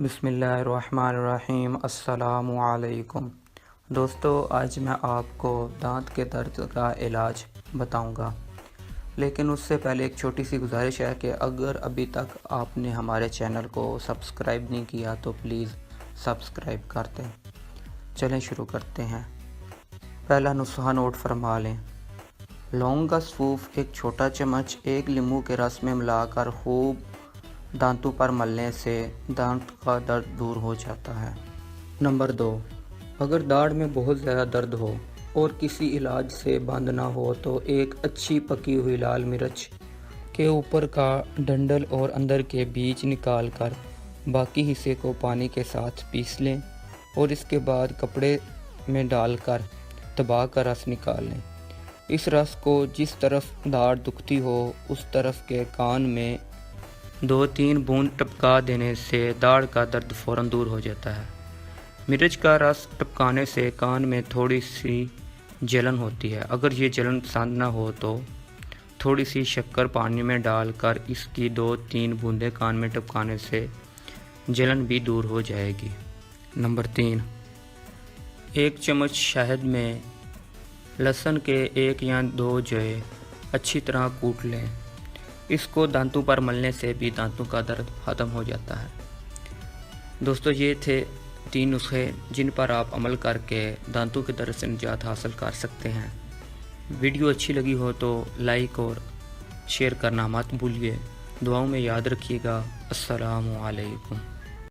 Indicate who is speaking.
Speaker 1: बिस्मिल्लाहिर्रहमानिर्रहीम। अस्सलामु अलैकुम दोस्तों, आज मैं आपको दांत के दर्द का इलाज बताऊंगा। लेकिन उससे पहले एक छोटी सी गुजारिश है कि अगर अभी तक आपने हमारे चैनल को सब्सक्राइब नहीं किया तो प्लीज़ सब्सक्राइब कर दें। चलें शुरू करते हैं। पहला नुस्खा नोट फरमा लें। लौंग का सूफ एक छोटा चम्मच एक नींबू के रस में मिलाकर खूब दांतों पर मलने से दांत का दर्द दूर हो जाता है। नंबर 2, अगर दाढ़ में बहुत ज़्यादा दर्द हो और किसी इलाज से बंद ना हो तो एक अच्छी पकी हुई लाल मिर्च के ऊपर का डंडल और अंदर के बीज निकाल कर बाकी हिस्से को पानी के साथ पीस लें और इसके बाद कपड़े में डालकर दबा कर रस निकाल लें। इस रस को जिस तरफ दाढ़ दुखती हो उस तरफ के कान में 2-3 बूंद टपका देने से दाढ़ का दर्द फ़ौरन दूर हो जाता है। मिर्च का रस टपकाने से कान में थोड़ी सी जलन होती है। अगर ये जलन पसंद ना हो तो थोड़ी सी शक्कर पानी में डालकर इसकी 2-3 बूंदें कान में टपकाने से जलन भी दूर हो जाएगी। नंबर 3, 1 चम्मच शहद में लहसुन के 1 या 2 जवे अच्छी तरह कूट लें। इसको दांतों पर मलने से भी दांतों का दर्द ख़त्म हो जाता है। दोस्तों, ये थे 3 नुस्खे जिन पर आप अमल करके दांतों के दर्द से निजात हासिल कर सकते हैं। वीडियो अच्छी लगी हो तो लाइक और शेयर करना मत भूलिए। दुआओं में याद रखिएगा। अस्सलामु अलैकुम।